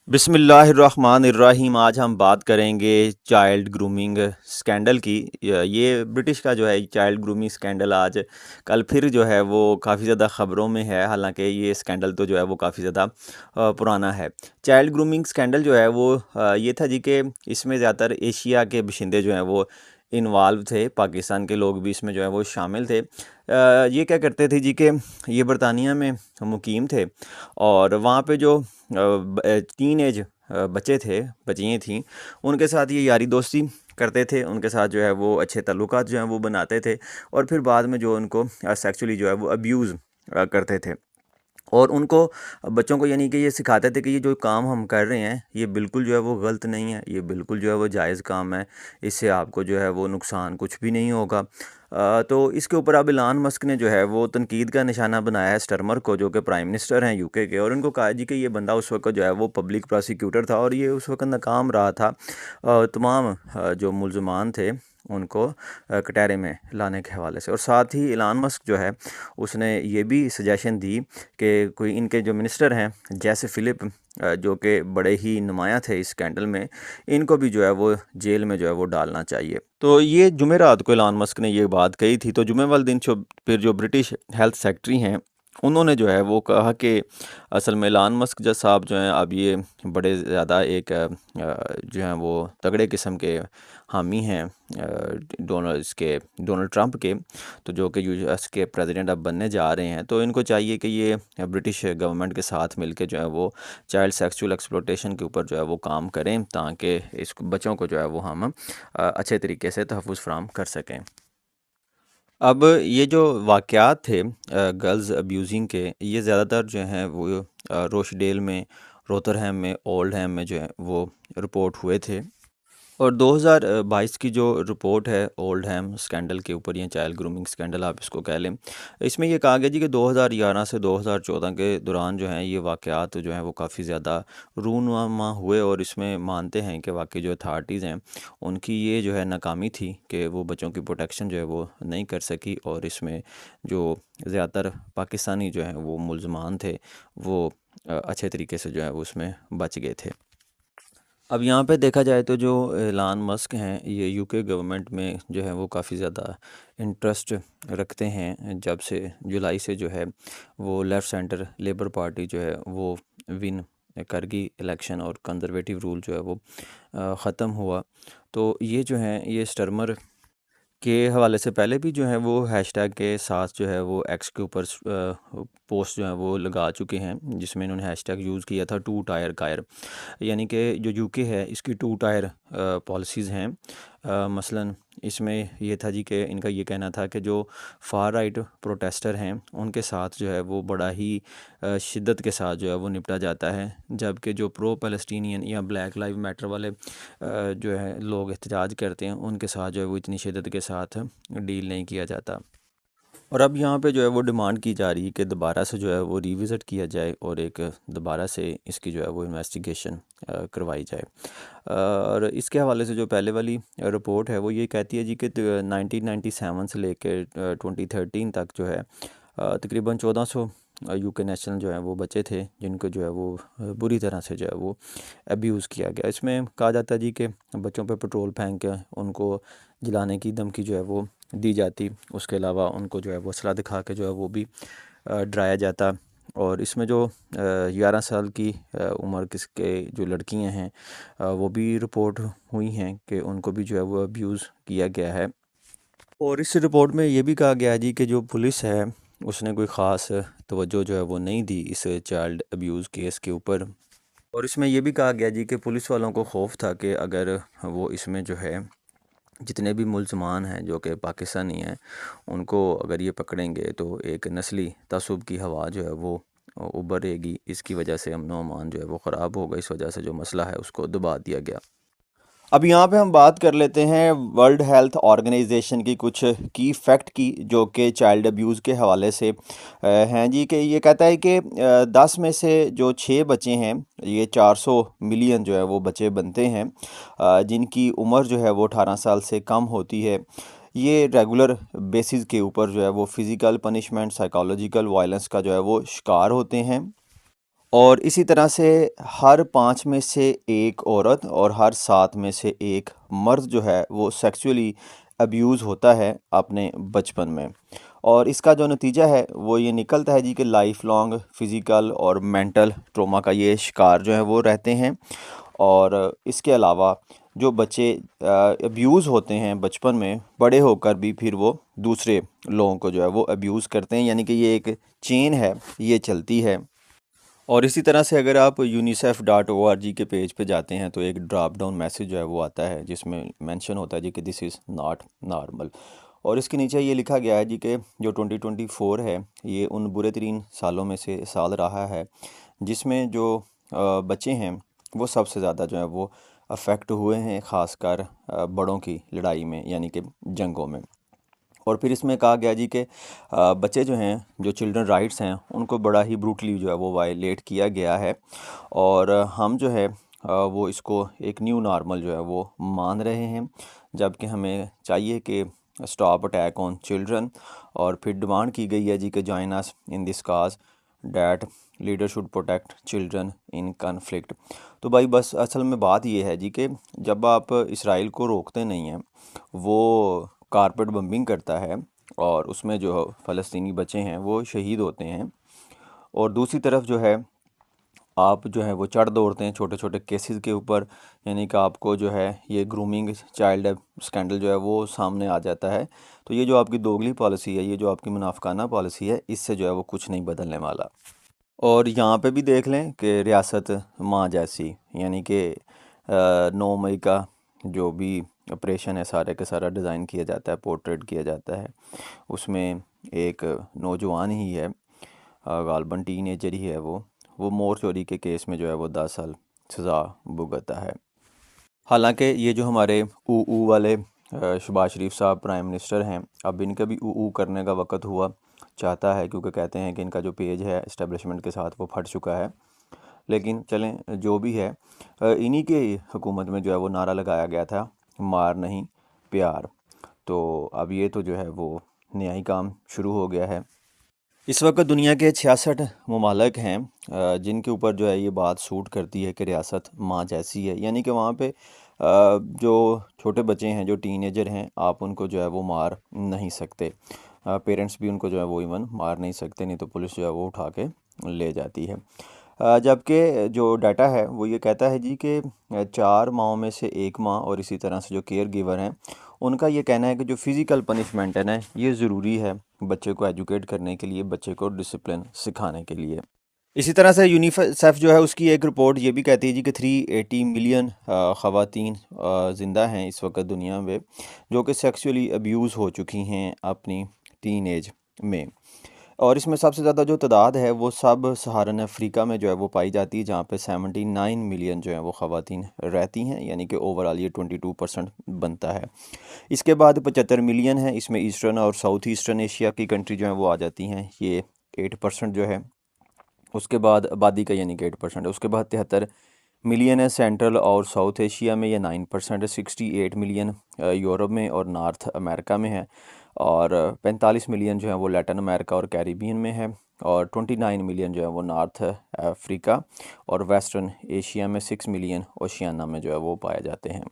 बिस्मिल्लाहिर्रहमानिर्रहीम। आज हम बात करेंगे चाइल्ड ग्रूमिंग स्कैंडल की। ये ब्रिटिश का जो है चाइल्ड ग्रूमिंग स्कैंडल आज कल फिर जो है वो काफ़ी ज़्यादा ख़बरों में है। हालांकि ये स्कैंडल तो जो है वो काफ़ी ज़्यादा पुराना है। चाइल्ड ग्रूमिंग स्कैंडल जो है वो ये था जी कि इसमें ज़्यादातर एशिया के बशिंदे जो हैं वो इन्वॉल्व थे। पाकिस्तान के लोग भी इसमें जो है वो शामिल थे। ये क्या करते थे जी कि ये बरतानिया में मुकीम थे और वहाँ पे जो टीन एज बच्चे थे, बच्चियाँ थीं, उनके साथ ये यारी दोस्ती करते थे। उनके साथ जो है वो अच्छे ताल्लुकात जो हैं वो बनाते थे और फिर बाद में जो उनको सेक्सुअली जो है वो अब्यूज़ करते थे। और उनको बच्चों को यानी कि ये सिखाते थे कि ये जो काम हम कर रहे हैं ये बिल्कुल जो है वो गलत नहीं है, ये बिल्कुल जो है वो जायज़ काम है, इससे आपको जो है वो नुकसान कुछ भी नहीं होगा। तो इसके ऊपर अब इलान मस्क ने जो है वो तनकीद का निशाना बनाया है स्टर्मर को, जो कि प्राइम मिनिस्टर हैं यूके के, और उनको कहा जी कि ये बंदा उस वक्त जो है वो पब्लिक प्रोसिक्यूटर था और ये उस वक्त नाकाम रहा था तमाम जो मुलजमान थे उनको कटहरे में लाने के हवाले से। और साथ ही इलान मस्क जो है उसने ये भी सजेशन दी कि कोई इनके जो मिनिस्टर हैं जैसे फ़िलिप जो कि बड़े ही नुमायाँ थे इस स्कैंडल में, इनको भी जो है वो जेल में जो है वो डालना चाहिए। तो ये जुमेरात को इलान मस्क ने ये बात कही थी। तो जुमे वाले दिन फिर जो ब्रिटिश हेल्थ सेक्रेटरी हैं उन्होंने जो है वो कहा कि असल में इलान मस्क जज साहब जो हैं अब ये बड़े ज़्यादा एक जो हैं वो तगड़े किस्म के हामी हैं डोनाल्ड ट्रंप के, तो जो कि यूएस के प्रेसिडेंट अब बनने जा रहे हैं। तो इनको चाहिए कि ये ब्रिटिश गवर्नमेंट के साथ मिलके जो है वो चाइल्ड सेक्सुअल एक्सप्लॉयटेशन के ऊपर जो है वो काम करें ताकि इस बच्चों को जो है वो हम अच्छे तरीके से तहफ़्फ़ुज़ फ़राहम कर सकें। अब ये जो वाक़यात थे गर्ल्स अब्यूज़िंग के, ये ज़्यादातर जो हैं वो रोचडेल में, रोथरहैम में, ओल्डहैम में जो है वो रिपोर्ट हुए थे। और 2022 की जो रिपोर्ट है ओल्डहैम स्कैंडल के ऊपर, या चाइल्ड ग्रूमिंग स्कैंडल आप इसको कह लें, इसमें ये कहा गया जी कि 2011 से 2014 के दौरान जो हैं ये वाक़यात जो हैं वो काफ़ी ज़्यादा रूनुमा हुए। और इसमें मानते हैं कि वाकई जो अथॉरिटीज़ हैं उनकी ये जो है नाकामी थी कि वो बच्चों की प्रोटेक्शन जो है वो नहीं कर सकी, और इसमें जो ज़्यादातर पाकिस्तानी जो हैं वो मुलजमान थे वो अच्छे तरीके से जो है वो उसमें बच गए थे। अब यहाँ पे देखा जाए तो जो एलान मस्क हैं ये यूके गवर्नमेंट में जो है वो काफ़ी ज़्यादा इंटरेस्ट रखते हैं। जब से जुलाई से जो है वो लेफ़्ट सेंटर लेबर पार्टी जो है वो विन कर गई इलेक्शन, और कंजर्वेटिव रूल जो है वो ख़त्म हुआ। तो ये जो हैं ये स्टर्मर के हवाले से पहले भी जो है वो हैशटैग के साथ जो है वो एक्स के ऊपर पोस्ट जो है वो लगा चुके हैं, जिसमें इन्होंने हैशटैग यूज़ किया था टू टायर कायर। यानी कि जो यूके है इसकी टू टायर पॉलिसीज़ हैं। मसलन इसमें ये था जी कि इनका ये कहना था कि जो फार राइट प्रोटेस्टर हैं उनके साथ जो है वो बड़ा ही शिद्दत के साथ जो है वो निपटा जाता है, जबकि जो प्रो पैलेस्टीनियन या ब्लैक लाइव मैटर वाले जो है लोग एहतजाज करते हैं उनके साथ जो है वो इतनी शिद्दत के साथ डील नहीं किया जाता। और अब यहाँ पे जो है वो डिमांड की जा रही है कि दोबारा से जो है वो रिविज़िट किया जाए और एक दोबारा से इसकी जो है वो इन्वेस्टिगेशन करवाई जाए। और इसके हवाले से जो पहले वाली रिपोर्ट है वो ये कहती है जी कि 1997 से लेकर 2013 तक जो है तकरीबन 1400 यूके नेशनल जो है वो बच्चे थे जिनको जो है वो बुरी तरह से जो है वो अब्यूज़ किया गया। इसमें कहा जाता है जी कि बच्चों पे पेट्रोल फेंक के उनको जलाने की धमकी जो है वो दी जाती। उसके अलावा उनको जो है वो असला दिखा के जो है वो भी डराया जाता। और इसमें जो 11 साल की उम्र किसके जो लड़कियां हैं वो भी रिपोर्ट हुई हैं कि उनको भी जो है वो अब्यूज़ किया गया है। और इस रिपोर्ट में ये भी कहा गया है जी कि जो पुलिस है उसने कोई ख़ास तवज्जो जो है वो नहीं दी इस चाइल्ड अब्यूज़ केस के ऊपर। और इसमें ये भी कहा गया जी कि पुलिस वालों को खौफ था कि अगर वो इसमें जो है जितने भी मुल्ज़मान हैं जो कि पाकिस्तानी हैं उनको अगर ये पकड़ेंगे तो एक नस्ली तसुब की हवा जो है वो उभरेगी। इसकी वजह से अमन व अमान जो है वो ख़राब होगा, इस वजह से जो मसला है उसको दबा दिया गया। अब यहाँ पे हम बात कर लेते हैं वर्ल्ड हेल्थ ऑर्गेनाइजेशन की कुछ की फैक्ट की, जो कि चाइल्ड अब्यूज़ के हवाले से हैं जी। कि ये कहता है कि 10 में से जो 6 बच्चे हैं ये 400 मिलियन जो है वो बच्चे बनते हैं जिनकी उम्र जो है वो 18 साल से कम होती है। ये रेगुलर बेसिस के ऊपर जो है वो फ़िज़िकल पनिशमेंट, साइकोलॉजिकल वायलेंस का जो है वो शिकार होते हैं। और इसी तरह से हर 5 में से एक औरत और हर 7 में से एक मर्द जो है वो सेक्सुअली अब्यूज़ होता है अपने बचपन में। और इसका जो नतीजा है वो ये निकलता है जी कि लाइफ लॉन्ग फिज़िकल और मेंटल ट्रॉमा का ये शिकार जो है वो रहते हैं। और इसके अलावा जो बच्चे अब्यूज़ होते हैं बचपन में, बड़े होकर भी फिर वो दूसरे लोगों को जो है वो अब्यूज़ करते हैं, यानी कि ये एक चेन है, ये चलती है। और इसी तरह से अगर आप unicef.org के पेज पे जाते हैं तो एक ड्रॉप डाउन मैसेज जो है वो आता है जिसमें मेंशन होता है जी कि दिस इज़ नॉट नॉर्मल। और इसके नीचे ये लिखा गया है जी कि जो 2024 है ये उन बुरे तरीन सालों में से साल रहा है जिसमें जो बच्चे हैं वो सबसे ज़्यादा जो है वो अफेक्ट हुए हैं, ख़ासकर बड़ों की लड़ाई में, यानी कि जंगों में। और फिर इसमें कहा गया जी कि बच्चे जो हैं, जो चिल्ड्रन राइट्स हैं, उनको बड़ा ही ब्रूटली जो है वो वायलेट किया गया है। और हम जो है वो इसको एक न्यू नॉर्मल जो है वो मान रहे हैं, जबकि हमें चाहिए कि स्टॉप अटैक ऑन चिल्ड्रन। और फिर डिमांड की गई है जी कि join us in this cause that leader should protect children in conflict. तो भाई बस असल में बात ये है जी कि जब आप इसराइल को रोकते नहीं हैं, वो कारपेट बम्बिंग करता है और उसमें जो फ़लस्तीनी बच्चे हैं वो शहीद होते हैं, और दूसरी तरफ जो है आप जो है वो चढ़ दौड़ते हैं छोटे छोटे केसेस के ऊपर, यानी कि आपको जो है ये ग्रूमिंग चाइल्ड स्कैंडल जो है वो सामने आ जाता है। तो ये जो आपकी दोगली पॉलिसी है, ये जो आपकी मुनाफिकाना पॉलिसी है, इससे जो है वो कुछ नहीं बदलने वाला। और यहाँ पे भी देख लें कि रियासत माँ जैसी, यानी कि 9 मई का जो भी ऑपरेशन है सारे का सारा डिज़ाइन किया जाता है, पोर्ट्रेट किया जाता है। उसमें एक नौजवान ही है, गालबन टीनेजर ही है, वो मोर चोरी के केस में जो है वो 10 साल सज़ा भुगता है। हालांकि ये जो हमारे ऊ वाले शहबाज शरीफ साहब प्राइम मिनिस्टर हैं, अब इनका भी ऊ करने का वक्त हुआ चाहता है, क्योंकि कहते हैं कि इनका जो पेज है इस्टेब्लिशमेंट के साथ वो फट चुका है। लेकिन चलें, जो भी है, इन्हीं के हुकूमत में जो है वो नारा लगाया गया था, मार नहीं प्यार। तो अब ये तो जो है वो नया ही काम शुरू हो गया है। इस वक्त दुनिया के 66 ममालिक हैं जिनके ऊपर जो है ये बात सूट करती है कि रियासत माँ जैसी है, यानी कि वहाँ पे जो छोटे बच्चे हैं, जो टीनेजर हैं, आप उनको जो है वो मार नहीं सकते। पेरेंट्स भी उनको जो है वो इवन मार नहीं सकते, नहीं तो पुलिस जो है वो उठा के ले जाती है। जबकि जो डाटा है वो ये कहता है जी कि 4 माओं में से एक माँ और इसी तरह से जो केयर गिवर हैं, उनका ये कहना है कि जो फिज़िकल पनिशमेंट है ना, ये ज़रूरी है बच्चे को एजुकेट करने के लिए, बच्चे को डिसिप्लिन सिखाने के लिए। इसी तरह से यूनिसेफ जो है उसकी एक रिपोर्ट ये भी कहती है जी कि 380 मिलियन ख़वातीन ज़िंदा हैं इस वक्त दुनिया में, जो कि सेक्सुअली अब्यूज़ हो चुकी हैं अपनी टीन एज में। और इसमें सबसे ज़्यादा जो तादाद है वो सब सहारन अफ्रीका में जो है वो पाई जाती है, जहाँ पे 79 मिलियन जो है वो ख़वातीन रहती हैं, यानी कि ओवरऑल ये 22% बनता है। इसके बाद 75 मिलियन है, इसमें ईस्टर्न और साउथ ईस्टर्न एशिया की कंट्री जो है वो आ जाती हैं, ये 8% जो है। उसके बाद आबादी का यानी कि 8% है। उसके बाद 73 मिलियन है सेंट्रल और साउथ एशिया में, ये 9% है। 68 मिलियन यूरोप में और नॉर्थ अमेरिका में है। और 45 मिलियन जो है वो लैटिन अमेरिका और कैरिबियन में है। और 29 मिलियन जो है वो नॉर्थ अफ्रीका और वेस्टर्न एशिया में, 6 मिलियन ओशियाना में जो है वो पाए जाते हैं।